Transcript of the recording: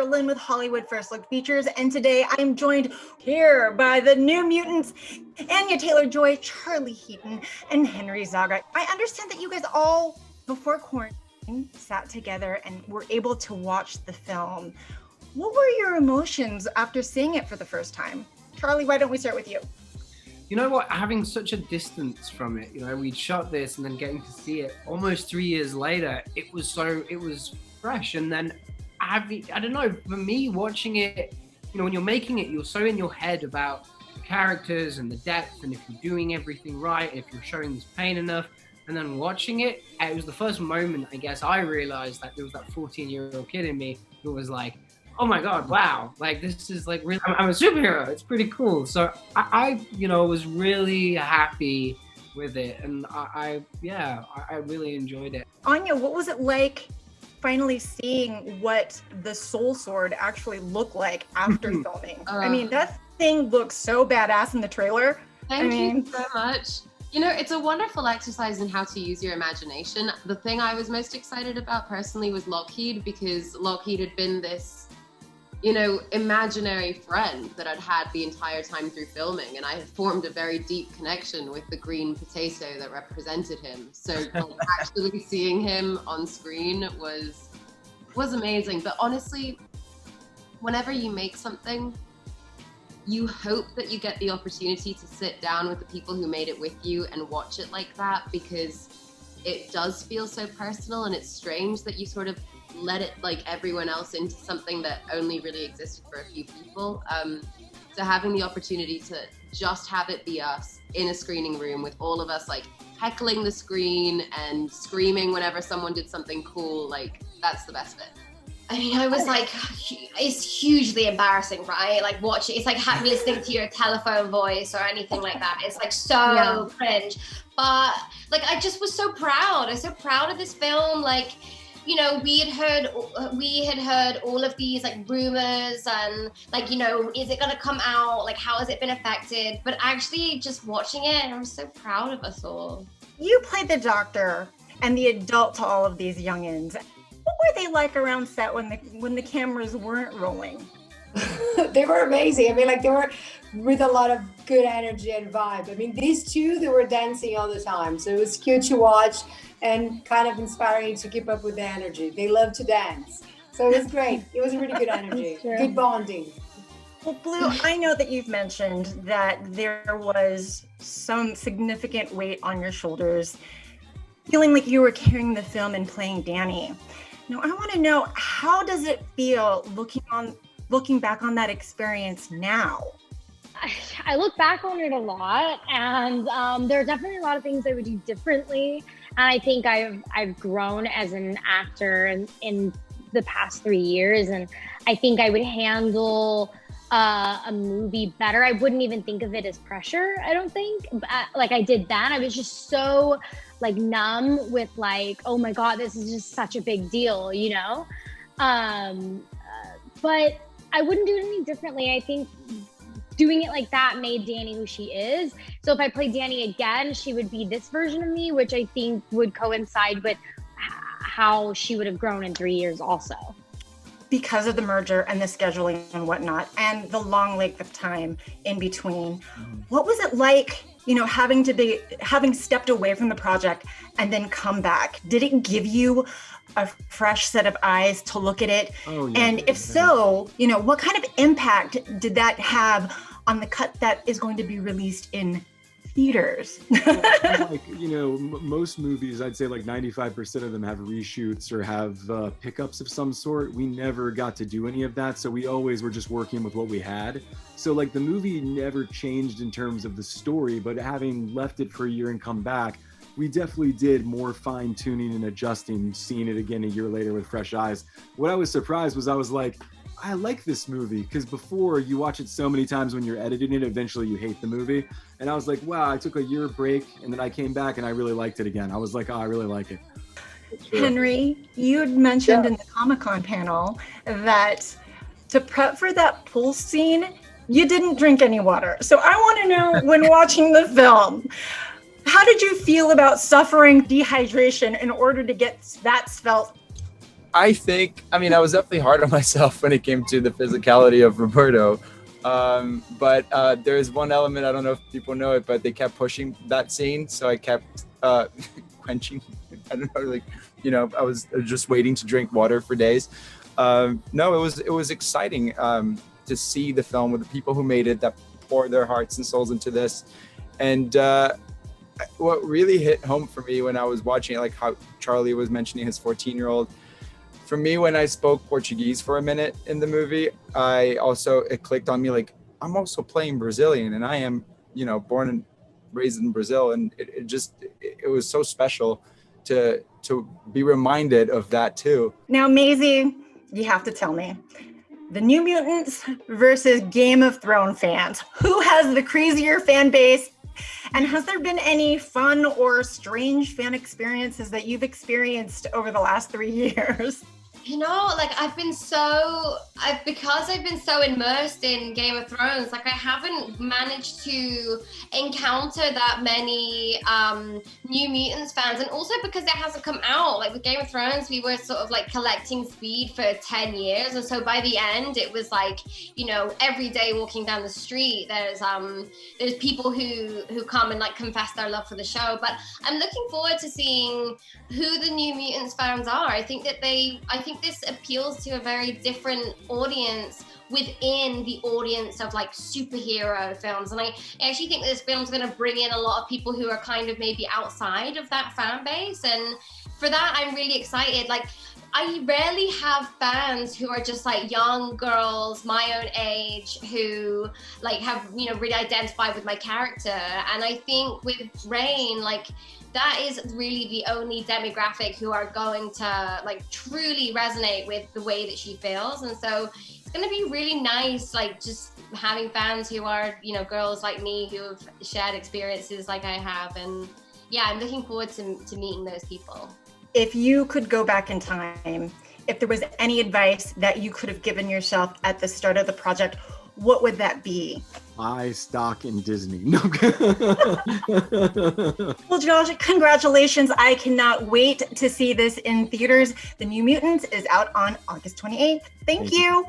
KIYRA LYNN with Hollywood First Look Features, and today I am joined here by the New Mutants, Anya Taylor-Joy, Charlie Heaton, and Henry Zaga. I understand that you guys all, before quarantine, sat together and were able to watch the film. What were your emotions after seeing it for the first time? Charlie, why don't we start with you? You know what, having such a distance from it, we'd shot this and then getting to see it almost 3 years later, it was fresh. And then I don't know, for me watching it, when you're making it, you're so in your head about the characters and the depth and if you're doing everything right, if you're showing this pain enough. And then watching it, it was the first moment, I guess, I realized that there was that 14-year-old kid in me who was like, oh my God, wow. Like, this is like, really, I'm a superhero. It's pretty cool. So I was really happy with it. And I really enjoyed it. Anya, what was it like finally seeing what the Soul Sword actually looked like after filming? I mean, that thing looks so badass in the trailer. Thank you so much. It's a wonderful exercise in how to use your imagination. The thing I was most excited about personally was Lockheed, because Lockheed had been this imaginary friend that I'd had the entire time through filming, and I had formed a very deep connection with the green potato that represented him. So actually seeing him on screen was amazing. But honestly, whenever you make something, you hope that you get the opportunity to sit down with the people who made it with you and watch it like that, because it does feel so personal, and it's strange that you sort of let it, like everyone else, into something that only really existed for a few people. So having the opportunity to just have it be us in a screening room with all of us like heckling the screen and screaming whenever someone did something cool, like that's the best bit. I mean, I was like, it's hugely embarrassing, right? Like watching, it's like listening to your telephone voice or anything like that. It's like so cringe. But like, I just was so proud. I'm so proud of this film. Like, we had heard all of these like rumors and like, is it gonna come out? Like, how has it been affected? But actually just watching it, I'm so proud of us all. You played the doctor and the adult to all of these youngins. What were they like around set when the cameras weren't rolling? They were amazing. I mean, like, they were with a lot of good energy and vibe. I mean, these two, they were dancing all the time. So it was cute to watch and kind of inspiring to keep up with the energy. They love to dance. So it was great. It was really good energy, good bonding. Well, Blue, I know that you've mentioned that there was some significant weight on your shoulders, feeling like you were carrying the film and playing Dani. Now, I want to know, how does it feel looking back on that experience now? I look back on it a lot, and there are definitely a lot of things I would do differently. And I think I've grown as an actor in the past 3 years, and I think I would handle a movie better. I wouldn't even think of it as pressure, I don't think, like I did then. I was just so like numb with like, oh my God, this is just such a big deal, but I wouldn't do it any differently. I think doing it like that made Dani who she is. So if I played Dani again, she would be this version of me, which I think would coincide with how she would have grown in 3 years also. Because of the merger and the scheduling and whatnot, and the long length of time in between, what was it like, having stepped away from the project and then come back? Did it give you a fresh set of eyes to look at it? Oh, yeah, and if so, what kind of impact did that have on the cut that is going to be released in theaters? Most movies, I'd say like 95% of them have reshoots or have pickups of some sort. We never got to do any of that, so we always were just working with what we had. So like the movie never changed in terms of the story, but having left it for a year and come back, we definitely did more fine tuning and adjusting, seeing it again a year later with fresh eyes. What I was surprised was I was like, I like this movie, because before you watch it so many times when you're editing it, eventually you hate the movie. And I was like, wow, I took a year break and then I came back and I really liked it again. I was like, oh, I really like it. Henry, you had mentioned in the Comic-Con panel that to prep for that pool scene, you didn't drink any water. So I want to know, when watching the film, how did you feel about suffering dehydration in order to get that I think, I mean, I was definitely hard on myself when it came to the physicality of Roberto. But there's one element, I don't know if people know it, but they kept pushing that scene. So I kept quenching. I don't know, like, you know, I was just waiting to drink water for days. No, it was exciting to see the film with the people who made it, that poured their hearts and souls into this. And what really hit home for me when I was watching it, like how Charlie was mentioning his 14-year-old, for me, when I spoke Portuguese for a minute in the movie, it clicked on me, like, I'm also playing Brazilian, and I am, you know, born and raised in Brazil. And it was so special to be reminded of that too. Now, Maisie, you have to tell me, the New Mutants versus Game of Thrones fans, who has the crazier fan base? And has there been any fun or strange fan experiences that you've experienced over the last 3 years? You know, like because I've been so immersed in Game of Thrones, like I haven't managed to encounter that many New Mutants fans. And also because it hasn't come out, like with Game of Thrones, we were sort of like collecting speed for 10 years. And so by the end, it was like, you know, every day walking down the street, there's people who come and like confess their love for the show. But I'm looking forward to seeing who the New Mutants fans are. I think this appeals to a very different audience within the audience of like superhero films. And I actually think this film's going to bring in a lot of people who are kind of maybe outside of that fan base. And for that, I'm really excited. Like, I rarely have fans who are just like young girls my own age who like have, you know, really identified with my character. And I think with Rahne, like, that is really the only demographic who are going to like truly resonate with the way that she feels. And so it's going to be really nice, like just having fans who are, you know, girls like me who have shared experiences like I have. And yeah, I'm looking forward to meeting those people. If you could go back in time, if there was any advice that you could have given yourself at the start of the project, what would that be? Buy stock in Disney. No. Well, Josh, congratulations. I cannot wait to see this in theaters. The New Mutants is out on August 28th. Thank you.